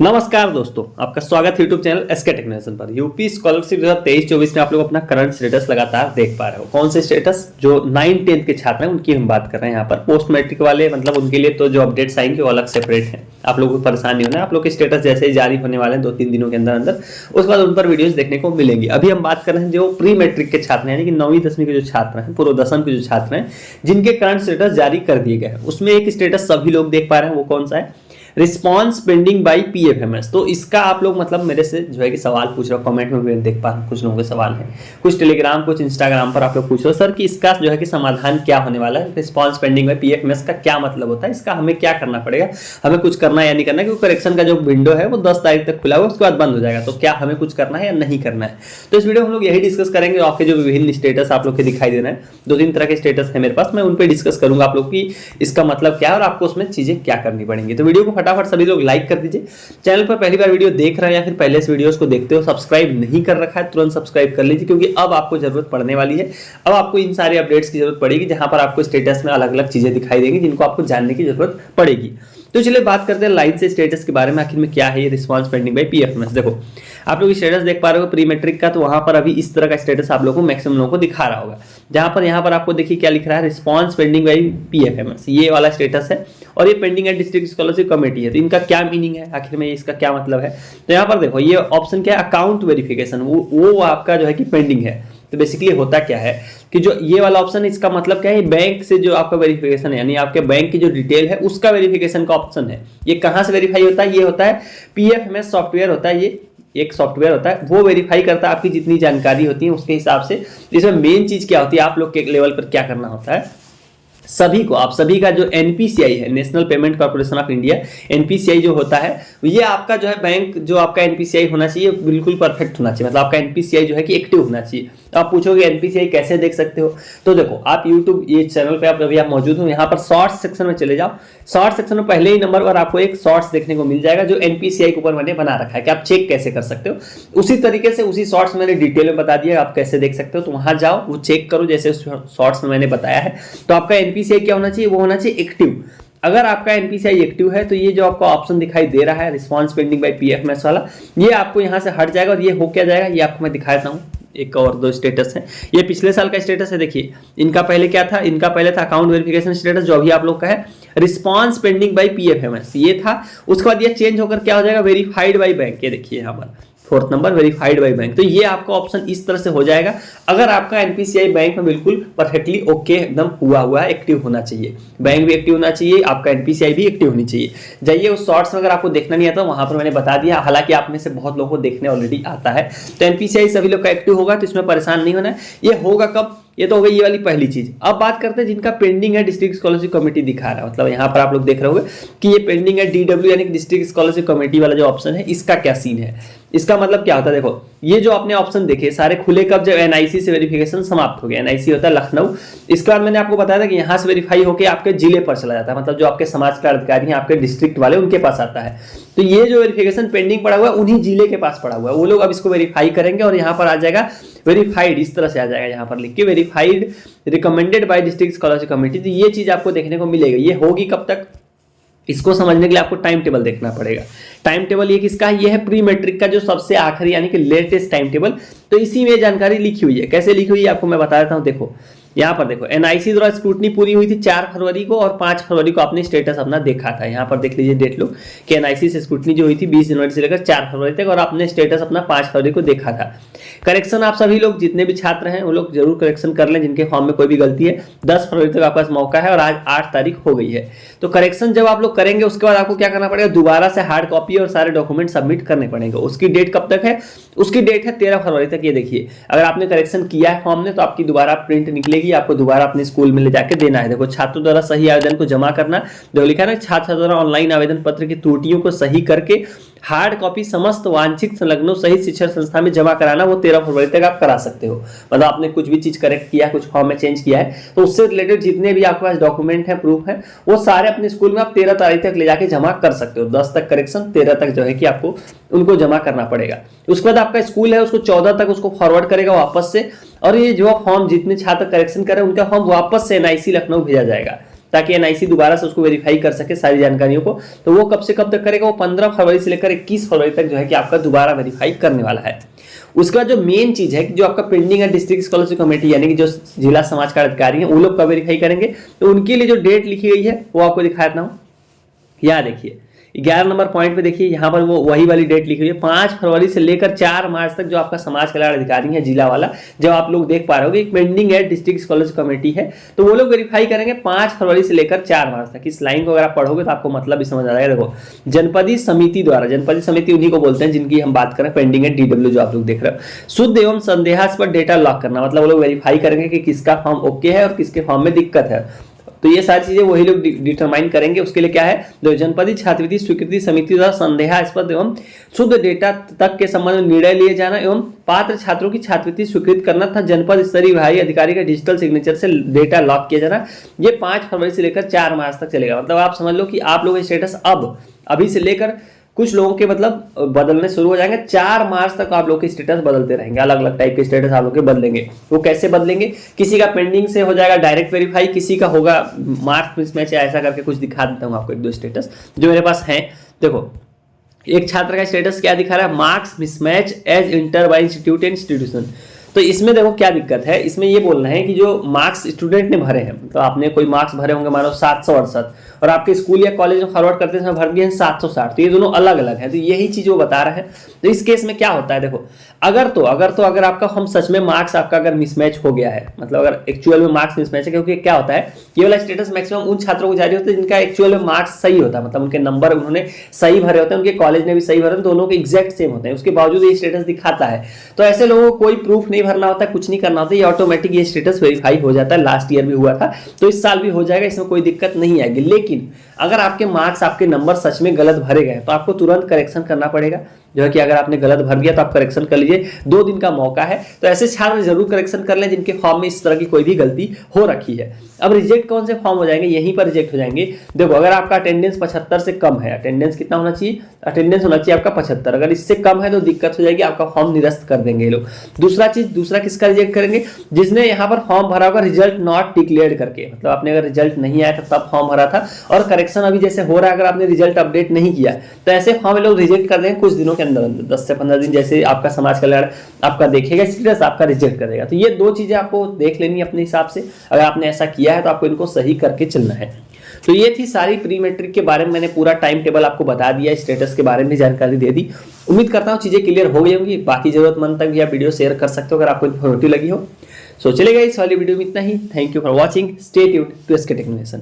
नमस्कार दोस्तों, आपका स्वागत है यूट्यूब चैनल एसके टेक्नोलॉजी पर। यूपी स्कॉलरशिप 2023-24 में आप लोग अपना करंट स्टेटस लगातार देख पा रहे हो। कौन से स्टेटस? जो 9-10 के छात्र हैं उनकी हम बात कर रहे हैं यहाँ पर। पोस्ट मैट्रिक वाले मतलब उनके लिए तो जो अपडेट्स आएंगे वो अलग सेपरेट है, आप लोगों को परेशान नहीं होना है। आप लोग के स्टेटस जैसे ही जारी होने वाले हैं 2-3 दिनों के अंदर अंदर, उसके बाद उन पर वीडियोज देखने को मिलेंगी। अभी हम बात कर रहे हैं जो प्री मैट्रिक के छात्र हैं, यानी कि 9वीं-10वीं के जो छात्र हैं, पूर्व दसम के जो छात्र हैं, जिनके करंट स्टेटस जारी कर दिए गए हैं। उसमें एक स्टेटस सभी लोग देख पा रहे हैं, वो कौन सा है? Response pending by PFMS. तो इसका आप लोग मतलब मेरे से जो है कि सवाल पूछ रहे हो, कमेंट में भी देख पा रहा हूं कुछ लोगों के सवाल हैं, कुछ टेलीग्राम कुछ इंस्टाग्राम पर आप लोग पूछ रहे हो सर कि इसका जो है कि समाधान क्या होने वाला है, रिस्पॉन्स पेंडिंग बाई पीएफएमएस का क्या मतलब होता है, इसका हमें क्या करना पड़ेगा, हमें कुछ करना है या नहीं करना है, क्योंकि करेक्शन का जो विंडो है वो 10 तारीख तक खुला हुआ, उसके बाद बंद हो जाएगा। तो क्या हमें कुछ करना है या नहीं करना है, तो इस वीडियो में हम लोग यही डिस्कस करेंगे। आपके जो विभिन्न स्टेटस आप लोग के दिखाई दे रहे हैं, 2-3 तरह के स्टेटस है मेरे पास, मैं उन पर डिस्कस करूंगा आप लोग की इसका मतलब क्या है और आपको उसमें चीजें क्या करनी पड़ेंगी। तो वीडियो को फटाफट सभी लोग लाइक कर दीजिए। चैनल पर पहली बार वीडियो देख रहे हैं या फिर पहले से वीडियोस को देखते हो, सब्सक्राइब नहीं कर रखा है तुरंत सब्सक्राइब कर लीजिए, क्योंकि अब आपको जरूरत पड़ने वाली है। अब आपको इन सारे अपडेट्स की जरूरत पड़ेगी, जहां पर आपको स्टेटस में अलग अलग चीजें दिखाई देंगी जिनको आपको जानने की जरूरत पड़ेगी। तो चलिए बात करते हैं लाइन से स्टेटस के बारे में, आखिर में क्या है ये रिस्पॉन्स पेंडिंग बाई पीएफएमएस। देखो आप लोग स्टेटस देख पा रहे हो प्री मैट्रिक का, तो वहां पर अभी इस तरह का स्टेटस आप लोगों को मैक्सिमम लोगों को दिखा रहा होगा, जहां पर यहाँ पर आपको देखिए क्या लिख रहा है, रिस्पॉन्स पेंडिंग बाई पीएफएमएस, ये वाला स्टेटस है। और ये पेंडिंग है डिस्ट्रिक्ट स्कॉलरशिप कमेटी है। तो इनका क्या मीनिंग है, आखिर में इसका क्या मतलब है? तो यहाँ पर देखो ये ऑप्शन क्या है, अकाउंट वेरिफिकेशन, वो आपका जो है कि पेंडिंग है। तो बेसिकली होता क्या है कि जो ये वाला ऑप्शन है, इसका मतलब क्या है, बैंक से जो आपका वेरिफिकेशन है, यानी आपके बैंक की जो डिटेल है उसका वेरिफिकेशन का ऑप्शन है। ये कहां से वेरीफाई होता है? ये होता है पीएफएमएस सॉफ्टवेयर होता है, ये एक सॉफ्टवेयर होता है, वो वेरीफाई करता है आपकी जितनी जानकारी होती है उसके हिसाब से। इसमें मेन चीज क्या होती है, आप लोग के लेवल पर क्या करना होता है, सभी को, आप सभी का जो एनपीसीआई है, national payment corporation of India, NPCI जो होता है, ये आपका जो है बैंक, जो आपका एनपीसीआई होना चाहिए बिल्कुल परफेक्ट होना चाहिए, मतलब आपका एनपीसीआई जो है कि एक्टिव होना चाहिए। तो आप पूछोगे एनपीसीआई कैसे देख सकते हो, तो देखो आप यूट्यूब ये चैनल पे आप अभी आप मौजूद हो, यहाँ पर शॉर्ट्स सेक्शन में चले जाओ। शॉर्ट सेक्शन में पहले ही नंबर पर आपको एक शॉर्ट्स देखने को मिल जाएगा, जो एनपीसीआई के ऊपर मैंने बना रखा है कि आप चेक कैसे कर सकते हो। उसी तरीके से उसी शॉर्ट्स मैंने डिटेल में बता दिया आप कैसे देख सकते हो, तो वहां जाओ, वो चेक करो जैसे शॉर्ट्स में मैंने बताया है। तो आपका एनपीसीआई क्या होना चाहिए, वो होना चाहिए एक्टिव। अगर आपका एनपीसीआई एक्टिव है तो ये जो आपका ऑप्शन दिखाई दे रहा है रिस्पॉन्स पेंडिंग बाई पीएफएमएस वाला, ये आपको यहाँ से हट जाएगा और ये हो क्या जाएगा, ये आपको मैं दिखा देता हूँ। एक और दो स्टेटस है, ये पिछले साल का स्टेटस है। देखिए इनका पहले क्या था, इनका पहले था अकाउंट वेरिफिकेशन स्टेटस, जो अभी आप लोग का है रिस्पॉन्स पेंडिंग बाई पीएफएमएस, ये था। उसके बाद ये चेंज होकर क्या हो जाएगा, वेरीफाइड बाई बैंक, ये देखिए यहाँ पर 4th number verified by bank. तो ये आपका ऑप्शन इस तरह से हो जाएगा अगर आपका एनपीसीआई बैंक में बिल्कुल परफेक्टली ओके एकदम हुआ है, एक्टिव होना चाहिए, बैंक भी एक्टिव होना चाहिए, आपका एनपीसीआई भी एक्टिव होनी चाहिए। जाइए उस शॉर्ट्स में, अगर आपको देखना नहीं आता वहां पर मैंने बता दिया, हालांकि आप में से बहुत लोगों को देखने ऑलरेडी आता है। तो एनपीसीआई सभी लोग का एक्टिव होगा, तो इसमें परेशान नहीं होना है। ये होगा कब, ये तो हो गई ये वाली पहली चीज। अब बात करते हैं जिनका पेंडिंग है, डिस्ट्रिक्ट स्कॉलरशिप कमेटी दिखा रहा है, मतलब यहाँ पर आप लोग देख रहे होंगे कि ये पेंडिंग है डीडब्ल्यू, यानी डिस्ट्रिक्ट स्कॉलरशिप कमेटी वाला जो ऑप्शन है, इसका क्या सीन है, इसका मतलब क्या होता है। देखो ये जो आपने ऑप्शन देखे सारे खुले कब, जब एनआईसी से वेरिफिकेशन समाप्त हो गया। एनआईसी होता है लखनऊ, इसके बाद मैंने आपको बताया था कि यहाँ से वेरीफाई होकर आपके जिले पर चला जाता है, मतलब जो आपके समाज के अधिकारी हैं, आपके डिस्ट्रिक्ट वाले, उनके पास आता है। तो ये जो वेरिफिकेशन पेंडिंग पड़ा हुआ है उन्हीं जिले के पास पड़ा हुआ है, वो लोग अब इसको वेरीफाई करेंगे और यहाँ पर आ जाएगा वेरीफाइड, इस तरह से आ जाएगा, यहाँ पर लिख के verified recommended by district scholarship committee. तो ये चीज आपको देखने को मिलेगी। ये होगी कब तक, इसको समझने के लिए आपको टाइम टेबल देखना पड़ेगा। टाइम टेबल ये किसका है, ये है प्री मैट्रिक का जो सबसे आखिरी यानी कि लेटेस्ट टाइम टेबल। तो इसी में जानकारी लिखी हुई है, कैसे लिखी हुई है आपको मैं बता देता हूँ। देखो यहाँ पर देखो एनआईसी द्वारा स्क्रूटनी पूरी हुई थी 4 फरवरी को, और 5 फरवरी को आपने स्टेटस अपना देखा था। यहाँ पर देख लीजिए डेट लो कि एनआईसी से स्क्रूटनी जो हुई थी 20 जनवरी से लेकर 4 फरवरी तक, और आपने स्टेटस अपना 5 फरवरी को देखा था। करेक्शन आप सभी लोग जितने भी छात्र हैं वो लोग जरूर करेक्शन कर लें, जिनके फॉर्म में कोई भी गलती है। 10 फरवरी तक आपका मौका है और आज 8 तारीख हो गई है। तो करेक्शन जब आप लोग करेंगे उसके बाद आपको क्या करना पड़ेगा, दोबारा से हार्ड कॉपी और सारे डॉक्यूमेंट सबमिट करने पड़ेंगे। उसकी डेट कब तक है, उसकी डेट है 13 फरवरी तक। ये देखिए अगर आपने करेक्शन किया है फॉर्म में तो आपकी दोबारा प्रिंट निकलेगी, आपको दोबारा अपने स्कूल में ले जाके देना है। देखो छात्रों द्वारा सही आवेदन को जमा करना, जो लिखा है ना, छात्र द्वारा ऑनलाइन आवेदन पत्र की त्रुटियों को सही करके हार्ड कॉपी समस्त वांछित संलग्नों सहित शिक्षण संस्था में जमा कराना, वो 13 फरवरी तक आप करा सकते हो। मतलब आपने कुछ भी चीज करेक्ट किया है, कुछ फॉर्म में चेंज किया है, तो उससे रिलेटेड जितने भी आपके पास डॉक्यूमेंट है, प्रूफ है, वो सारे अपने स्कूल में आप 13 तारीख तक ले जाके जमा कर सकते हो। 10 तक करेक्शन, 13 तक जो है कि आपको उनको जमा करना पड़ेगा। उसके बाद आपका स्कूल है उसको 14 तक उसको फॉरवर्ड करेगा वापस से, और ये जो फॉर्म जितने छात्र करेक्शन करें उनका फॉर्म वापस से एनआईसी लखनऊ भेजा जाएगा। ताकि एनआईसी दोबारा से उसको वेरीफाई कर सके सारी जानकारियों को। तो वो कब से कब तक करेगा, वो 15 फरवरी से लेकर 21 फरवरी तक जो है कि आपका दोबारा वेरीफाई करने वाला है। उसके बाद जो मेन चीज है कि जो आपका पेंडिंग है डिस्ट्रिक्ट स्कॉलरशिप कमेटी यानी कि जो जिला समाज कार्य अधिकारी हैं वो लोग कब वेरीफाई करेंगे, तो उनके लिए जो डेट लिखी गई है वो आपको दिखा देता हूँ। यहाँ देखिए 11 नंबर पॉइंट पे देखिए, यहाँ पर वो वही वाली डेट लिखी हुई है 5 फरवरी से लेकर 4 मार्च तक जो आपका समाज कल्याण अधिकारी है जिला वाला, जब आप लोग देख पा रहे हो एक पेंडिंग है डिस्ट्रिक्ट स्कॉलरशिप कमेटी है, तो वो लोग वेरीफाई करेंगे 5 फरवरी से लेकर 4 मार्च तक। इस लाइन को अगर आप पढ़ोगे तो आपको मतलब भी समझ आ जाएगा। देखो जनपदीय समिति द्वारा, जनपदीय समिति उन्हीं को बोलते हैं जिनकी हम बात करें पेंडिंग है डीडब्ल्यू जो आप लोग देख रहे हो, शुद्ध एवं संदेहास्पद डेटा लॉक करना, मतलब वो लोग वेरीफाई करेंगे कि किसका फॉर्म ओके है और किसके फॉर्म में दिक्कत है। तो ये सारी चीजें वही लोग डिटरमाइन करेंगे। उसके लिए क्या है, जो जनपदीय छात्रवृत्ति स्वीकृति समिति द्वारा संदेहास्पद एवं शुद्ध डेटा तक के संबंध में निर्णय लिए जाना एवं पात्र छात्रों की छात्रवृत्ति स्वीकृत करना तथा जनपद स्तरीय विभागीय अधिकारी का डिजिटल सिग्नेचर से डेटा लॉक किया जाना, ये 5 फरवरी से लेकर 4 मार्च तक चलेगा। मतलब आप समझ लो कि आप लोगों का स्टेटस अभी से लेकर कुछ लोगों के मतलब बदलने शुरू हो जाएंगे, 4 मार्च तक आप लोग के स्टेटस बदलते रहेंगे, अलग अलग टाइप के स्टेटस आप लोग के बदलेंगे। वो कैसे बदलेंगे, किसी का पेंडिंग से हो जाएगा डायरेक्ट वेरीफाई, किसी का होगा मार्क्स मिसमैच, ऐसा करके कुछ दिखा देता हूँ आपको 1-2 स्टेटस जो मेरे पास हैं। देखो एक छात्र का स्टेटस क्या दिखा रहा है, marks mismatch as inter by institute and institution. तो इसमें देखो क्या दिक्कत है, इसमें ये बोलना है कि जो मार्क्स स्टूडेंट ने भरे हैं, तो आपने कोई मार्क्स भरे होंगे मानो 768 और आपके स्कूल या कॉलेज में फॉरवर्ड करते समय भर दिए हैं 760, तो ये दोनों अलग अलग हैं। तो यही चीज वो बता रहे हैं। तो इस केस में क्या होता है, देखो अगर आपका हम सच में मार्क्स आपका अगर मिसमैच हो गया है, मतलब अगर एक्चुअल में मार्क्स मिसमैच है, क्योंकि क्या होता है ये वाला स्टेटस मैक्सिमम उन छात्रों को जारी होता है जिनका एक्चुअल में मार्क्स सही होता है, मतलब उनके नंबर उन्होंने सही भरे होते हैं, उनके कॉलेज ने भी सही भरे, दोनों के एग्जैक्ट सेम होते हैं, उसके बावजूद ये स्टेटस दिखाता है। तो ऐसे लोगों को कोई प्रूफ नहीं भरना होता, कुछ नहीं करना होता, ये ऑटोमेटिक ये स्टेटस वेरीफाई हो जाता है। लास्ट ईयर भी हुआ था, तो इस साल भी हो जाएगा, इसमें कोई दिक्कत नहीं आएगी। लेकिन अगर आपके मार्क्स आपके नंबर सच में गलत भरे गए तो आपको तुरंत करेक्शन करना पड़ेगा, जो है कि अगर आपने गलत भर दिया तो आप करेक्शन कर लीजिए, 2 दिन का मौका है। तो ऐसे छात्र जरूर करेक्शन कर लें जिनके फॉर्म में इस तरह की कोई भी गलती हो रखी है। अब रिजेक्ट कौन से फॉर्म हो जाएंगे, यहीं पर रिजेक्ट हो जाएंगे। देखो अगर आपका अटेंडेंस 75 से कम है, अटेंडेंस कितना होना चाहिए, अटेंडेंस होना चाहिए आपका 75, अगर इससे कम है तो दिक्कत हो जाएगी, आपका फॉर्म निरस्त कर देंगे ये लोग। दूसरा किसका रिजेक्ट करेंगे, जिसने यहाँ पर फॉर्म भरा होगा रिजल्ट नॉट डिक्लेयर्ड करके, मतलब आपने अगर रिजल्ट नहीं आया तब फॉर्म भरा था और करेक्शन अभी जैसे हो रहा है, अगर आपने रिजल्ट अपडेट नहीं किया तो ऐसे फॉर्म लोग रिजेक्ट कर देंगे कुछ दिनों के अंदर, 10 से 15 दिन जैसे आपका समाज कल्याण आपका देखेगा स्टेटस, आपका रिजेक्ट कर देगा। तो ये 2 चीजें आपको देख लेनी है अपने हिसाब से, अगर आपने ऐसा किया है तो आपको इनको सही करके चलना है। तो ये थी सारी प्री मैट्रिक के बारे में, मैंने पूरा टाइम टेबल आपको बता दिया, स्टेटस के बारे में जानकारी दे दी। उम्मीद करता हूँ चीजें क्लियर हो गई होंगी। बाकी जरूरतमंद तक भी आप वीडियो शेयर कर सकते हो अगर आपको इन्फॉर्मेटिव लगी हो। सो चलेगा इस वाली वीडियो में इतना ही। Thank you for watching, stay tuned to SK tech nation.